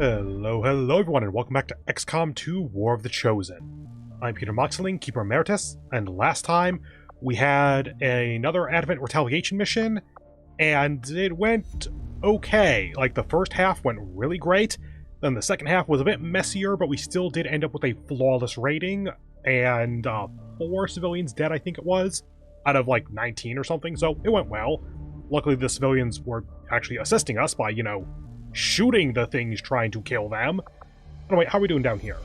Hello everyone, and welcome back to XCOM 2 War of the Chosen. I'm Peter Moxilin, Keeper Emeritus, and last time we had another Advent Retaliation mission, and it went okay. Like, the first half went really great, then the second half was a bit messier, but we still did end up with a flawless rating, and 4 civilians dead, I think it was, out of like 19 or something, so it went well. Luckily the civilians were actually assisting us by, shooting the things trying to kill them. Anyway, how are we doing down here?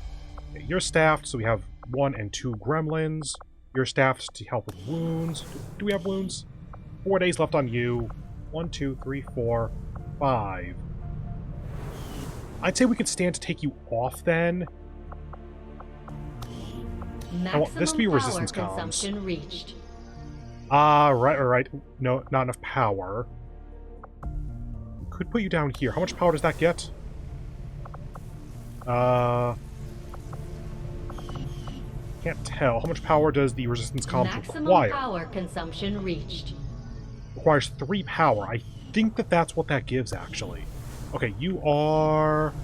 Okay, you're staffed, so we have 1 and 2 gremlins. You're staffed to help with wounds. Do we have wounds? 4 days left on you. 1, 2, 3, 4, 5. I'd say we could stand to take you off then. I want this to be resistance comms. Reached. Right. No, not enough power. Could put you down here. How much power does that get? Can't tell. How much power does the resistance comms require? Maximum power consumption reached. Requires 3 power. I think that's what that gives, actually. Okay, you are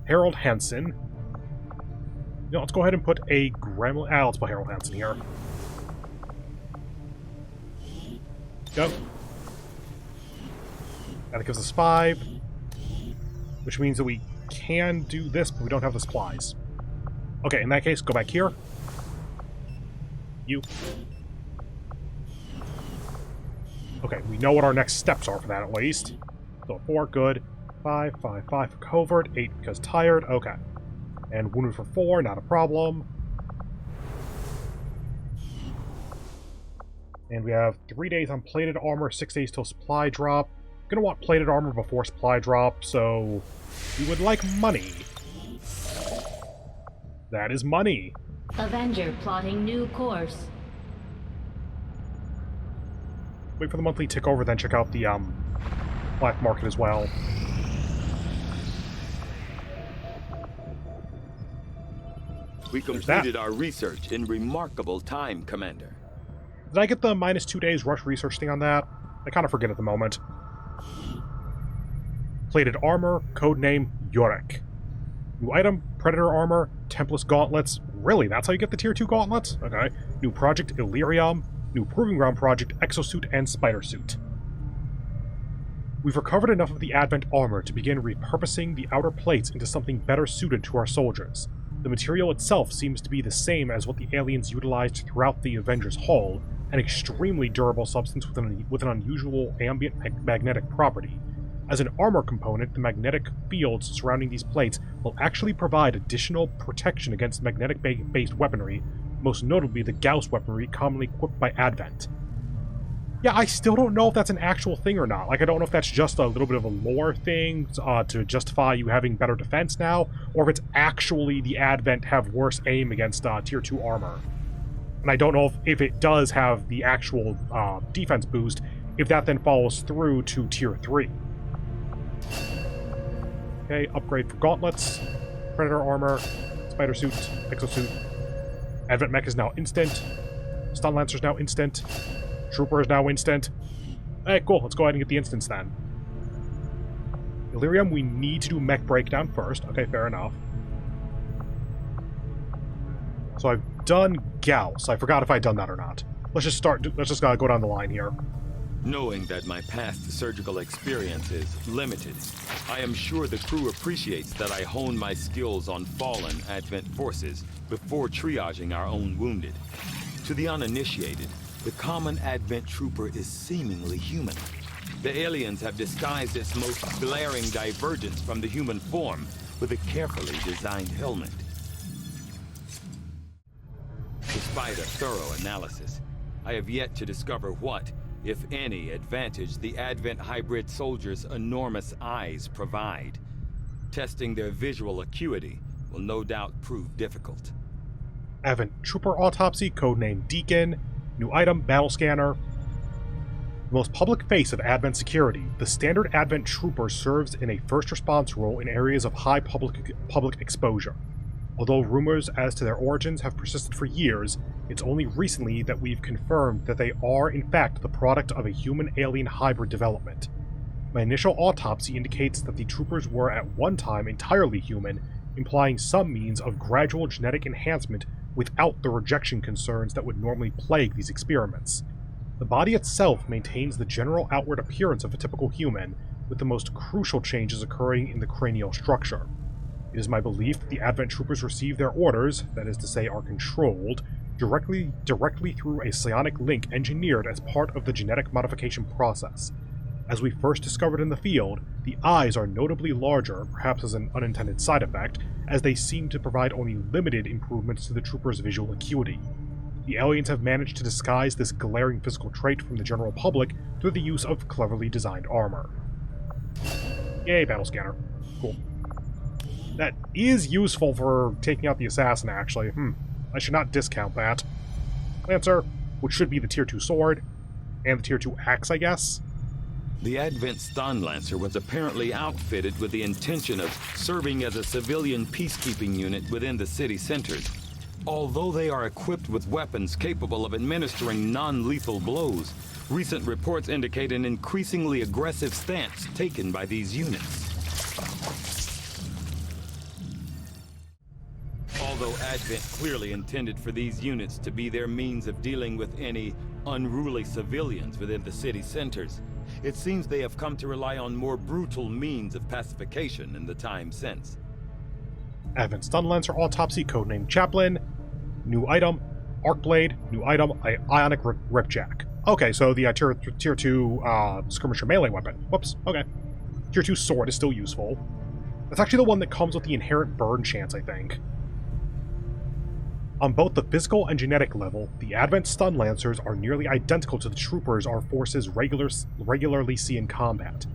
Harold Hansen. Let's go ahead and put a gremlin. Let's put Harold Hansen here. Go. That gives us 5, which means that we can do this, but we don't have the supplies. Okay, in that case, go back here. You. Okay, we know what our next steps are for that, at least. So 4, good. 5 for covert, 8 because tired, okay. And wounded for 4, not a problem. And we have 3 days on plated armor, 6 days till supply drop. Gonna want plated armor before supply drop, so we would like money. That is money. Avenger plotting new course. Wait for the monthly tick over, then check out the black market as well. We completed our research in remarkable time, Commander. Did I get the -2 days rush research thing on that? I kind of forget at the moment. Plated armor, codename Yorick. New item, Predator armor, Tempest gauntlets. Really, that's how you get the tier 2 gauntlets? Okay. New project, Illyrium. New Proving Ground project, Exosuit and Spider Suit. We've recovered enough of the Advent armor to begin repurposing the outer plates into something better suited to our soldiers. The material itself seems to be the same as what the aliens utilized throughout the Avengers' hull, an extremely durable substance with an unusual ambient magnetic property. As an armor component, the magnetic fields surrounding these plates will actually provide additional protection against magnetic-based weaponry, most notably the Gauss weaponry commonly equipped by Advent. Yeah, I still don't know if that's an actual thing or not. Like, I don't know if that's just a little bit of a lore thing to justify you having better defense now, or if it's actually the Advent have worse aim against tier 2 armor. And I don't know if it does have the actual defense boost, if that then follows through to tier 3. Okay, upgrade for gauntlets, Predator armor, Spider Suit, Exosuit. Advent mech is now instant. Stun Lancer is now instant. Trooper is now instant. Hey, cool, let's go ahead and get the instants then. Illyrium, we need to do mech breakdown first. Okay, fair enough. So I've done Gauss. I forgot if I'd done that or not. Let's just go down the line here. Knowing that my past surgical experience is limited, I am sure the crew appreciates that I hone my skills on fallen Advent forces before triaging our own wounded. To the uninitiated, the common Advent trooper is seemingly human. The aliens have disguised its most glaring divergence from the human form with a carefully designed helmet. Despite a thorough analysis, I have yet to discover what, if any, advantage the Advent hybrid soldiers' enormous eyes provide. Testing their visual acuity will no doubt prove difficult. Advent Trooper Autopsy, codename Deacon. New item, Battle Scanner. The most public face of Advent security, the standard Advent Trooper serves in a first response role in areas of high public exposure. Although rumors as to their origins have persisted for years, it's only recently that we've confirmed that they are, in fact, the product of a human-alien hybrid development. My initial autopsy indicates that the troopers were at one time entirely human, implying some means of gradual genetic enhancement without the rejection concerns that would normally plague these experiments. The body itself maintains the general outward appearance of a typical human, with the most crucial changes occurring in the cranial structure. It is my belief that the Advent troopers receive their orders, that is to say are controlled, directly through a psionic link engineered as part of the genetic modification process. As we first discovered in the field, the eyes are notably larger, perhaps as an unintended side effect, as they seem to provide only limited improvements to the troopers' visual acuity. The aliens have managed to disguise this glaring physical trait from the general public through the use of cleverly designed armor. Yay, battle scanner. Cool. That is useful for taking out the assassin, actually. I should not discount that. Lancer, which should be the Tier 2 sword, and the Tier 2 axe, I guess. The Advent Stun Lancer was apparently outfitted with the intention of serving as a civilian peacekeeping unit within the city centers. Although they are equipped with weapons capable of administering non-lethal blows, recent reports indicate an increasingly aggressive stance taken by these units. Although Advent clearly intended for these units to be their means of dealing with any unruly civilians within the city centers, it seems they have come to rely on more brutal means of pacification in the time since. Advent Stun Lancer Autopsy, codenamed Chaplain. New item, Arc Blade. New item, Ionic Ripjack. Okay, so the tier 2 skirmisher melee weapon. Whoops, okay. Tier 2 sword is still useful. That's actually the one that comes with the inherent burn chance, I think. On both the physical and genetic level, the Advent Stun Lancers are nearly identical to the troopers our forces regularly see in combat.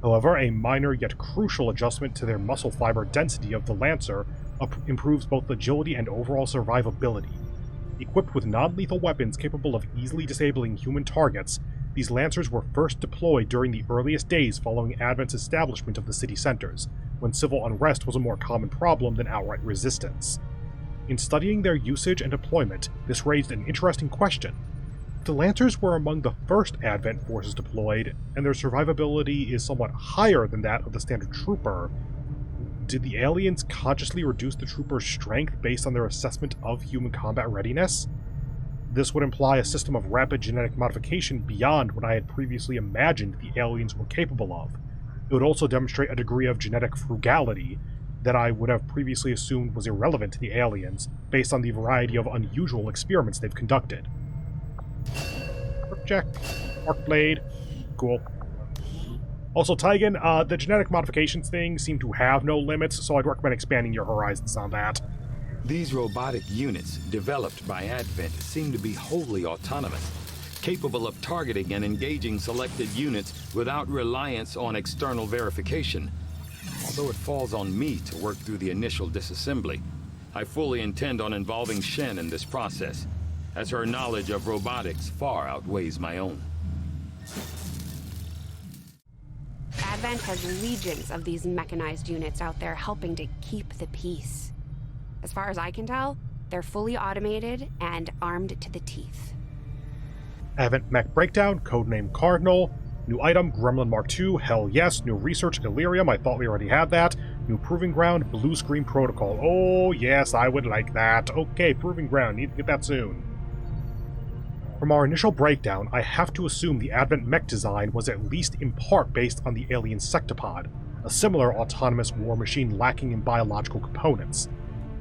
However, a minor yet crucial adjustment to their muscle fiber density of the Lancer improves both agility and overall survivability. Equipped with non-lethal weapons capable of easily disabling human targets, these Lancers were first deployed during the earliest days following Advent's establishment of the city centers, when civil unrest was a more common problem than outright resistance. In studying their usage and deployment, this raised an interesting question. If the Lancers were among the first Advent forces deployed, and their survivability is somewhat higher than that of the standard trooper, did the aliens consciously reduce the trooper's strength based on their assessment of human combat readiness? This would imply a system of rapid genetic modification beyond what I had previously imagined the aliens were capable of. It would also demonstrate a degree of genetic frugality that I would have previously assumed was irrelevant to the aliens, based on the variety of unusual experiments they've conducted. Check. Arc Blade. Cool. Also, Tygan, the genetic modifications thing seem to have no limits, so I'd recommend expanding your horizons on that. These robotic units, developed by Advent, seem to be wholly autonomous, capable of targeting and engaging selected units without reliance on external verification. Although it falls on me to work through the initial disassembly, I fully intend on involving Shen in this process, as her knowledge of robotics far outweighs my own. Advent has legions of these mechanized units out there helping to keep the peace. As far as I can tell, they're fully automated and armed to the teeth. Advent Mech Breakdown, codename Cardinal. New item, Gremlin Mark II, hell yes. New research, Illyrium, I thought we already had that. New Proving Ground, Blue Screen Protocol. Oh yes, I would like that. Okay, Proving Ground, need to get that soon. From our initial breakdown, I have to assume the Advent mech design was at least in part based on the alien Sectopod, a similar autonomous war machine lacking in biological components.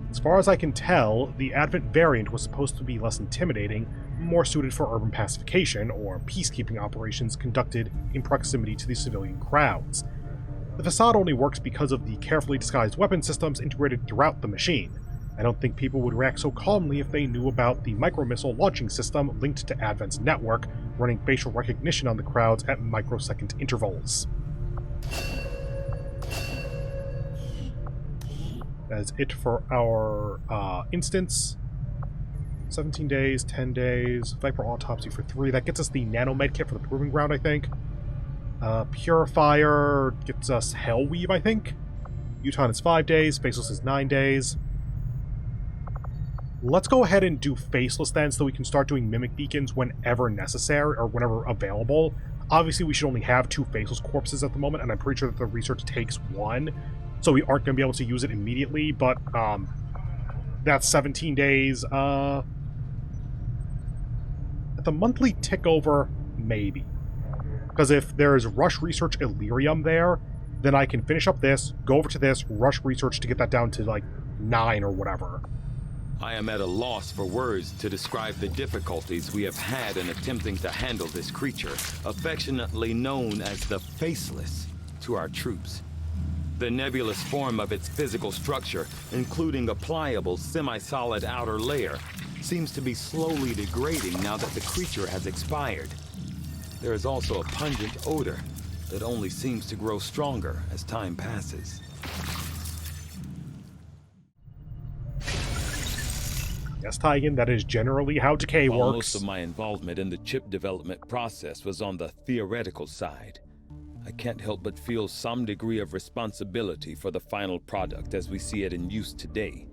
As far as I can tell, the Advent variant was supposed to be less intimidating, more suited for urban pacification or peacekeeping operations conducted in proximity to the civilian crowds. The facade only works because of the carefully disguised weapon systems integrated throughout the machine. I don't think people would react so calmly if they knew about the micromissile launching system linked to Advent's network, running facial recognition on the crowds at microsecond intervals. That is it for our instance. 17 days, 10 days, Viper Autopsy for 3. That gets us the Nanomed kit for the Proving Ground, I think. Purifier gets us Hellweave, I think. Uton is 5 days, Faceless is 9 days. Let's go ahead and do Faceless then, so we can start doing Mimic Beacons whenever necessary, or whenever available. Obviously, we should only have 2 faceless corpses at the moment, and I'm pretty sure that the research takes 1, so we aren't going to be able to use it immediately, but that's 17 days. At the monthly tick over, maybe. Because if there's rush research Illyrium there, then I can finish up this, go over to this, rush research to get that down to like 9 or whatever. I am at a loss for words to describe the difficulties we have had in attempting to handle this creature, affectionately known as the Faceless, to our troops. The nebulous form of its physical structure, including a pliable, semi-solid outer layer, seems to be slowly degrading now that the creature has expired. There is also a pungent odor that only seems to grow stronger as time passes. Yes, Tygan, that is generally how decay While works. most of my involvement in the chip development process was on the theoretical side, I can't help but feel some degree of responsibility for the final product as we see it in use today.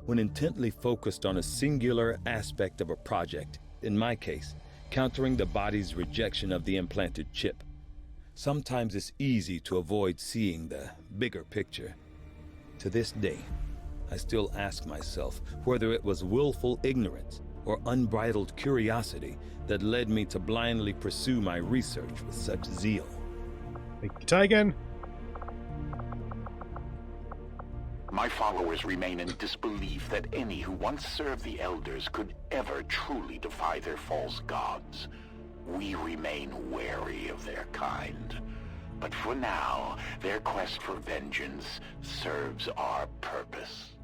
When intently focused on a singular aspect of a project, in my case, countering the body's rejection of the implanted chip, sometimes it's easy to avoid seeing the bigger picture. To this day, I still ask myself whether it was willful ignorance or unbridled curiosity that led me to blindly pursue my research with such zeal. Thank you, Tygan. My followers remain in disbelief that any who once served the Elders could ever truly defy their false gods. We remain wary of their kind. But for now, their quest for vengeance serves our purpose.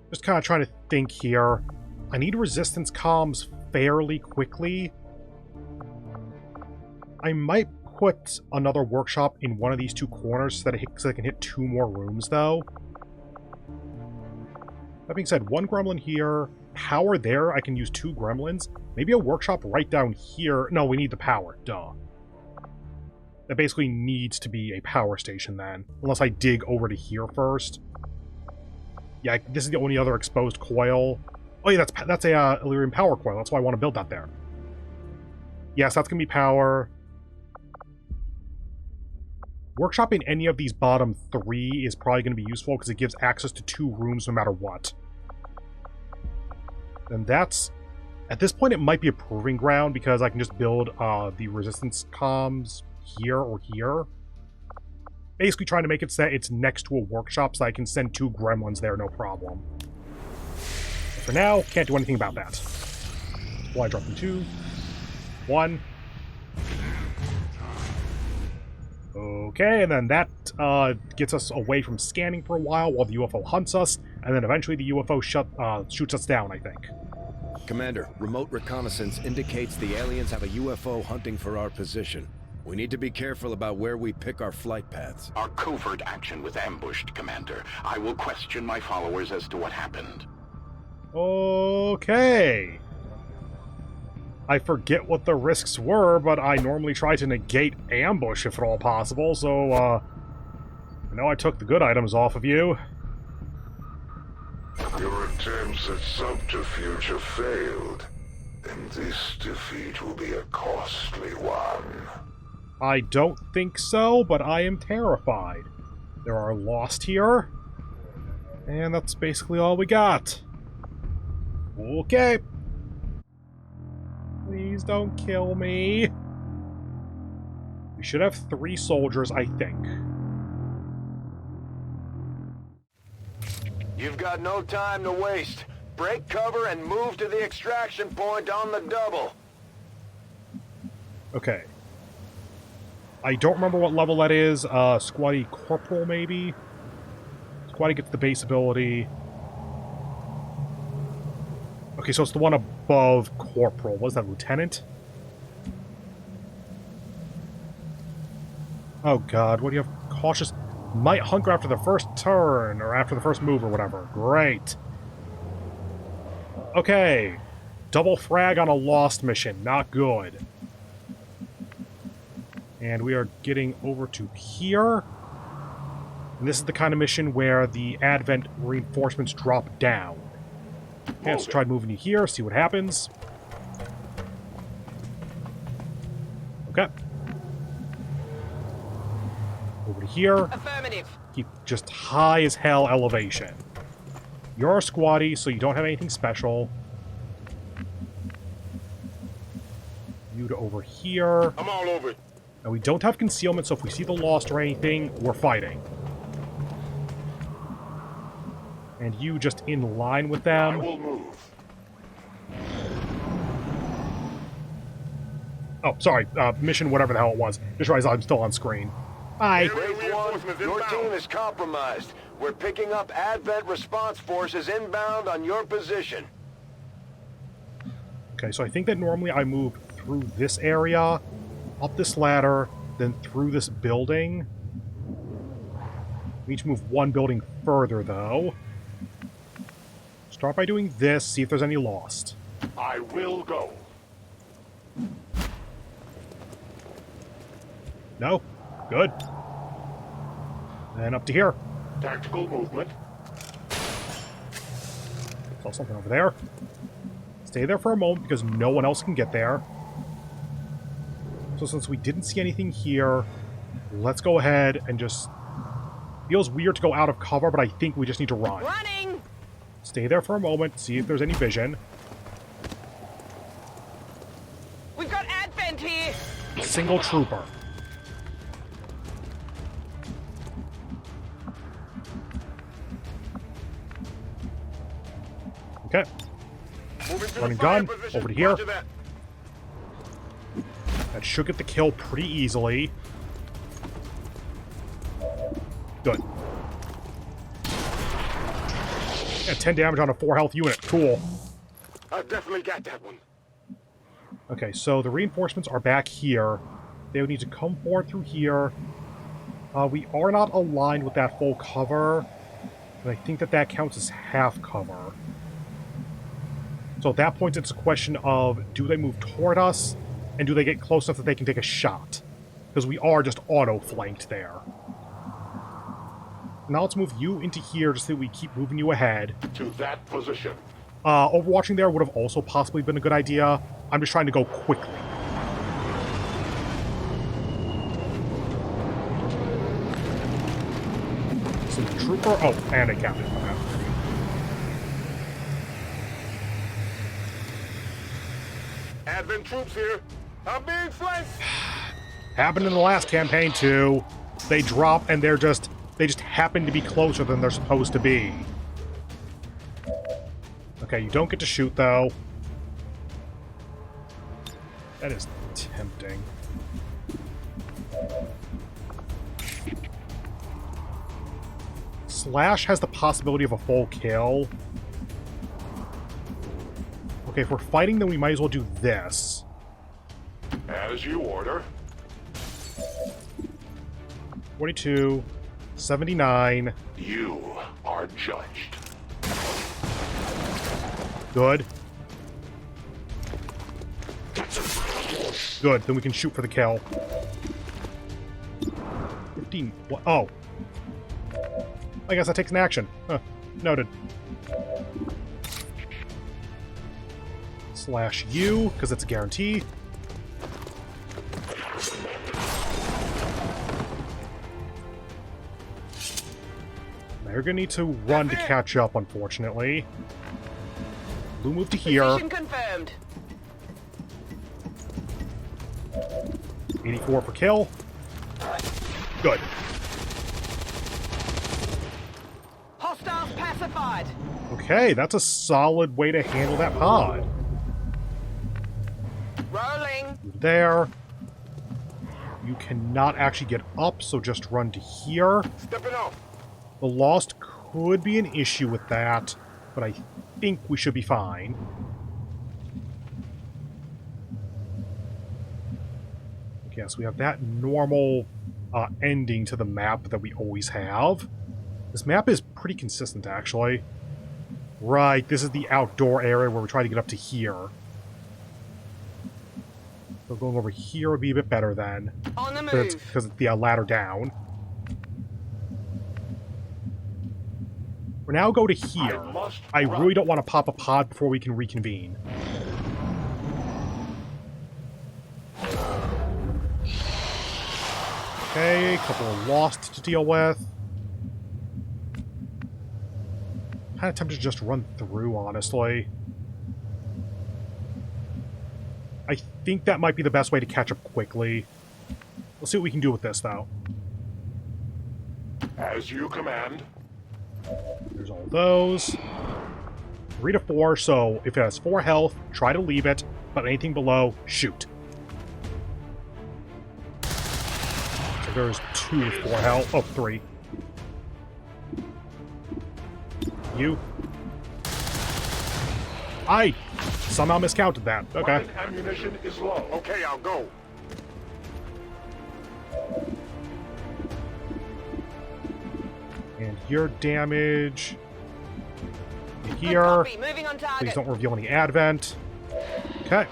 Just kind of trying to think here. I need resistance comms fairly quickly. I might put another workshop in one of these 2 corners so that I can hit 2 more rooms, though. That being said, 1 gremlin here, power there, I can use 2 gremlins. Maybe a workshop right down here. No, we need the power, duh. That basically needs to be a power station then, unless I dig over to here first. Yeah, this is the only other exposed coil. Oh yeah, that's a Illyrium power coil. That's why I want to build that there. Yes, that's going to be power. Workshop in any of these bottom 3 is probably going to be useful because it gives access to 2 rooms no matter what. And that's... At this point, it might be a proving ground because I can just build the resistance comms here or here. Basically trying to make it so that it's next to a workshop so I can send 2 gremlins there, no problem. But for now, can't do anything about that. Well, I drop them 2. 1. Okay, and then that gets us away from scanning for a while the UFO hunts us, and then eventually the UFO shoots us down, I think. Commander, remote reconnaissance indicates the aliens have a UFO hunting for our position. We need to be careful about where we pick our flight paths. Our covert action was ambushed, Commander. I will question my followers as to what happened. Okay. I forget what the risks were, but I normally try to negate ambush if at all possible, so, I know I took the good items off of you. Your attempts at subterfuge have failed, and this defeat will be a costly one. I don't think so, but I am terrified. There are lost here, and that's basically all we got. Okay. Please don't kill me. We should have 3 soldiers, I think. You've got no time to waste. Break cover and move to the extraction point on the double. Okay. I don't remember what level that is. Squatty Corporal, maybe? Squatty gets the base ability. Okay, so it's the one above Corporal. What is that, Lieutenant? Oh god, what do you have? Cautious. Might hunker after the first turn, or after the first move, or whatever. Great. Okay. Double frag on a lost mission. Not good. And we are getting over to here. And this is the kind of mission where the Advent reinforcements drop down. Okay, let's try moving you here, see what happens. Okay. Over to here. Affirmative. Keep just high as hell elevation. You're a squatty, so you don't have anything special. You to over here. I'm all over it. Now, we don't have concealment, so if we see the Lost or anything, we're fighting. And you just in line with them. I will move. Oh, sorry. Mission whatever the hell it was. Just realized I'm still on screen. Bye. Wave 1, your team is compromised. We're picking up Advent response forces inbound on your position. Okay, so I think that normally I move through this area, up this ladder, then through this building. We need to move one building further, though. Start by doing this, see if there's any Lost. I will go. No? Good. And up to here. Tactical movement. Saw something over there. Stay there for a moment because no one else can get there. So since we didn't see anything here, let's go ahead and just... Feels weird to go out of cover, but I think we just need to run. Running! Stay there for a moment, see if there's any vision. We've got Advent here! Single trooper. Okay. Running gun, over to here. That should get the kill pretty easily. Good. Yeah, 10 damage on a 4 health unit. Cool. I definitely got that one. Okay, so the reinforcements are back here. They would need to come forward through here. We are not aligned with that full cover, but I think that that counts as half cover. So at that point, it's a question of, do they move toward us, and do they get close enough that they can take a shot? Because we are just auto-flanked there. Now let's move you into here just so we keep moving you ahead. To that position. Overwatching there would have also possibly been a good idea. I'm just trying to go quickly. So the trooper... Oh, and a captain. Okay. Advent troops here. I'm being flanked. Happened in the last campaign, too. They drop, and they just happen to be closer than they're supposed to be. Okay, you don't get to shoot, though. That is tempting. Slash has the possibility of a full kill. Okay, if we're fighting, then we might as well do this. As you order. 42, 79. You are judged. Good. Good, then we can shoot for the kill. 15. What? Oh. I guess that takes an action. Huh. Noted. Slash U, because that's a guarantee. Now you're gonna need to run to catch up, unfortunately. Blue move to here. Position confirmed. 84 for kill. Good. Hostiles pacified. Okay, that's a solid way to handle that pod. Rolling. There. You cannot actually get up, so just run to here. Stepping off. The Lost could be an issue with that, but I think we should be fine. Yes, we have that normal ending to the map that we always have. This map is pretty consistent, actually. Right, this is the outdoor area where we try to get up to here. So going over here would be a bit better then. On the Because move. it's the ladder down. We now go to here. I really don't want to pop a pod before we can reconvene. Okay, a couple of lost to deal with. Kind of tempted to just run through, honestly. I think that might be the best way to catch up quickly. Let's see what we can do with this, though. As you command. There's all those. 3 to 4, so if it has 4 health, try to leave it, but anything below, shoot. So there's 2 with 4 health. Oh, 3. You. I somehow miscounted that. Okay. Weapon ammunition is low. Okay, I'll go. And your damage. Here. Moving on target. Please don't reveal any advent. Okay.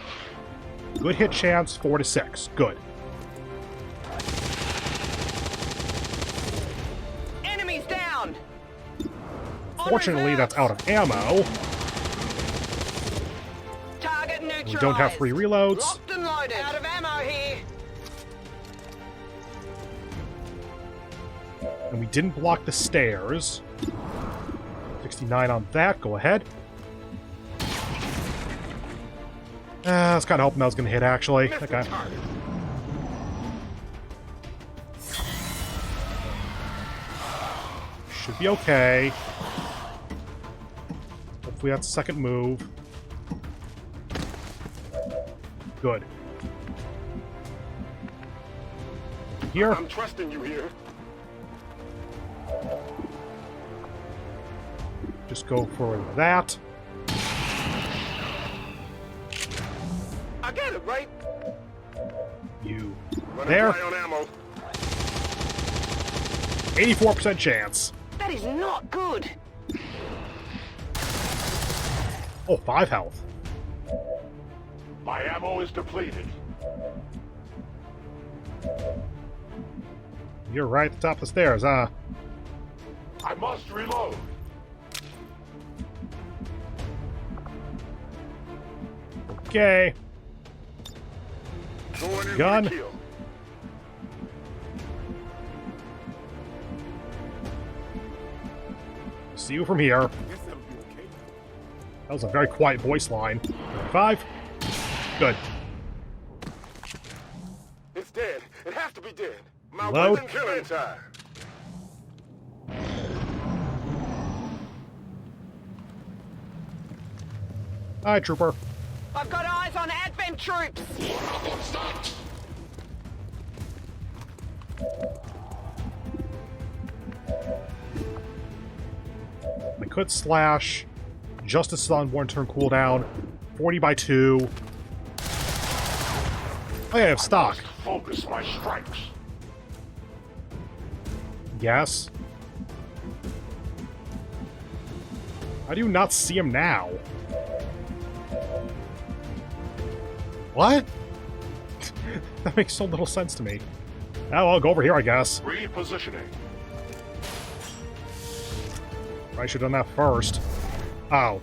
Good hit chance, 4 to 6. Good. Enemies down. Fortunately, that's out of ammo. Target neutralized. We don't have free reloads. Locked and loaded. Out of ammo here. And we didn't block the stairs. 69 on that. Go ahead. I was kind of hoping that was going to hit, actually. Okay. Should be okay. Hopefully that's a second move. Good. Here. I'm trusting you here. Just go for that. I get it, right? You. Running There. dry on ammo. 84% chance. That is not good. Oh, 5 health. My ammo is depleted. You're right at the top of the stairs, huh? I must reload. Okay. Going in Gun. for the kill. See you from here. Guess that'll be okay. That was a very quiet voice line. 5. Good. It's dead. It has to be dead. My Load. weapon killing time. Hi, trooper. I've got eyes on Advent troops. I could slash. Justice is on 1 turn cooldown. 40 by 2. Oh, yeah, I have stock. Focus my strikes. Yes. How do you not see him now? What? That makes so little sense to me. Oh, I'll go over here, I guess. Repositioning. I should have done that first. Ow.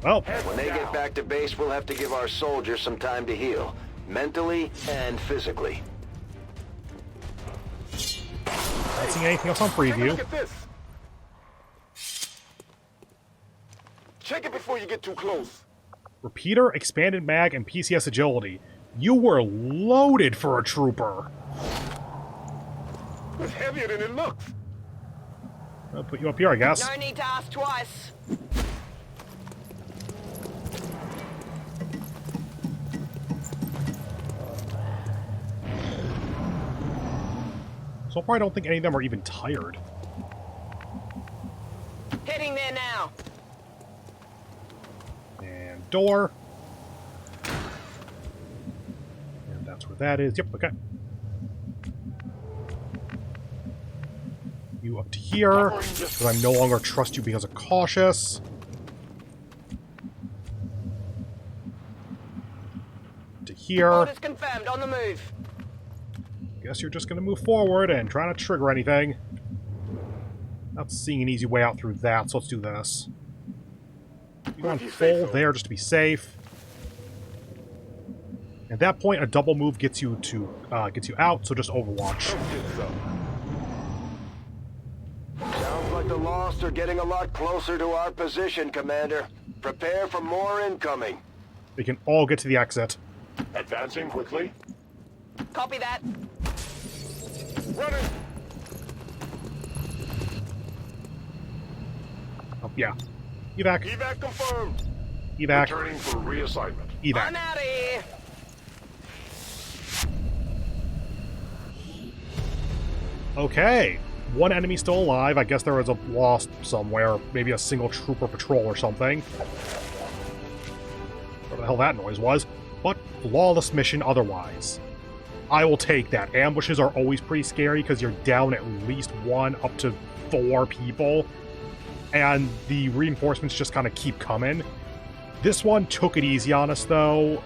Well, When they get back to base, we'll have to give our soldiers some time to heal. Mentally and physically. not seeing anything else on Take a preview. look at this. Check it before you get too close. Repeater, expanded mag, and PCS agility. You were loaded for a trooper. It's heavier than it looks. I'll put you up here, I guess. No need to ask twice. So far, I don't think any of them are even tired. Heading there now. And door. And that's where that is. Yep, okay. You up to here, because I no longer trust you because of cautious. To here. Orders confirmed. On the move. Guess you're just going to move forward and try not to trigger anything. Not seeing an easy way out through that, so let's do this. You on full there just to be safe. At that point, a double move gets you out, so just Overwatch. Sounds like the Lost are getting a lot closer to our position, Commander. Prepare for more incoming. They can all get to the exit. Advancing quickly. Copy that. Running. Oh, yeah. Evac. Evac confirmed. Evac. Returning for reassignment. Evac. I'm out of here. Okay. One enemy still alive. I guess there was a lost somewhere. Maybe a single trooper patrol or something. Whatever the hell that noise was. But flawless mission otherwise. I will take that. Ambushes are always pretty scary because you're down at least 1 up to 4 people. And the reinforcements just kind of keep coming. This one took it easy on us, though.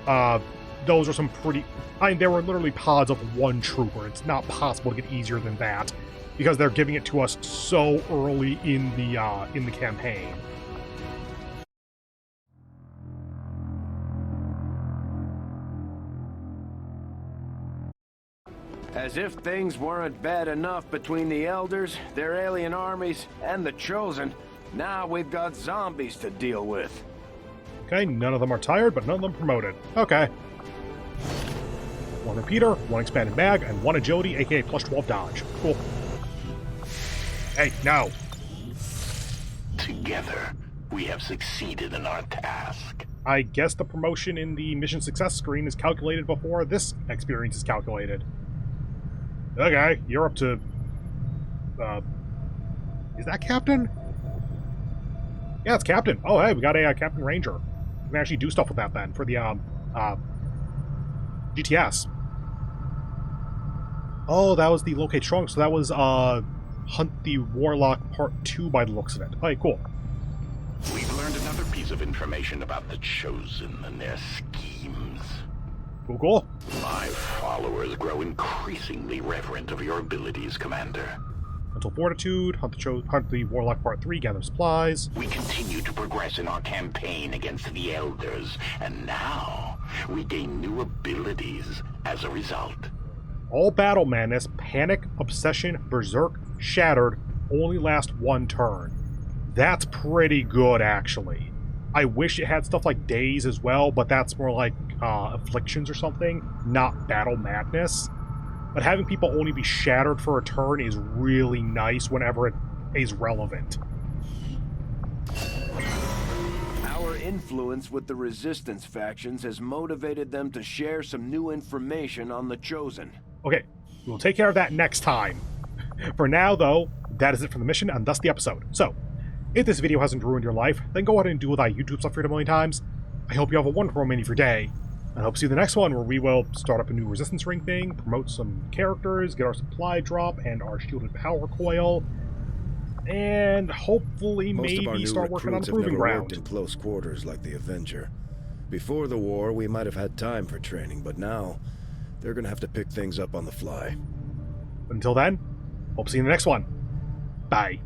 Those are some pretty... I mean, there were literally pods of 1 trooper. It's not possible to get easier than that, because they're giving it to us so early in the campaign. As if things weren't bad enough between the Elders, their alien armies, and the Chosen, now we've got zombies to deal with. Okay, none of them are tired, but none of them promoted. Okay. 1 repeater, 1 expanded mag, and 1 agility, aka plus 12 dodge. Cool. Hey, no. Together, we have succeeded in our task. I guess the promotion in the mission success screen is calculated before this experience is calculated. Okay, you're up to... is that Captain? Yeah, it's Captain. Oh, hey, we got a Captain Ranger. We can actually do stuff with that then for the GTS. Oh, that was the Locate Trunk, so that was Hunt the Warlock Part 2 by the looks of it. Alright, cool. We've learned another piece of information about the Chosen and their schemes. Cool, cool. My followers grow increasingly reverent of your abilities, Commander. Mental Fortitude, Hunt the Warlock Part 3, Gather Supplies. We continue to progress in our campaign against the Elders, and now we gain new abilities as a result. All Battle Madness, Panic, Obsession, Berserk, Shattered only last 1 turn. That's pretty good, actually. I wish it had stuff like Daze as well, but that's more like Afflictions or something, not Battle Madness. But having people only be shattered for a turn is really nice whenever it is relevant. Our influence with the Resistance factions has motivated them to share some new information on the Chosen. Okay, we'll take care of that next time. For now, though, that is it for the mission and thus the episode. So, if this video hasn't ruined your life, then go ahead and do what I YouTube stuff for it a million times. I hope you have a wonderful remaining of your day. I hope to see you in the next one, where we will start up a new Resistance Ring thing, promote some characters, get our supply drop and our shielded power coil, and hopefully maybe start working on the Proving Ground. Worked in close quarters like the Avenger. Before the war, we might have had time for training, but now they're gonna have to pick things up on the fly. Until then, hope to see you in the next one. Bye.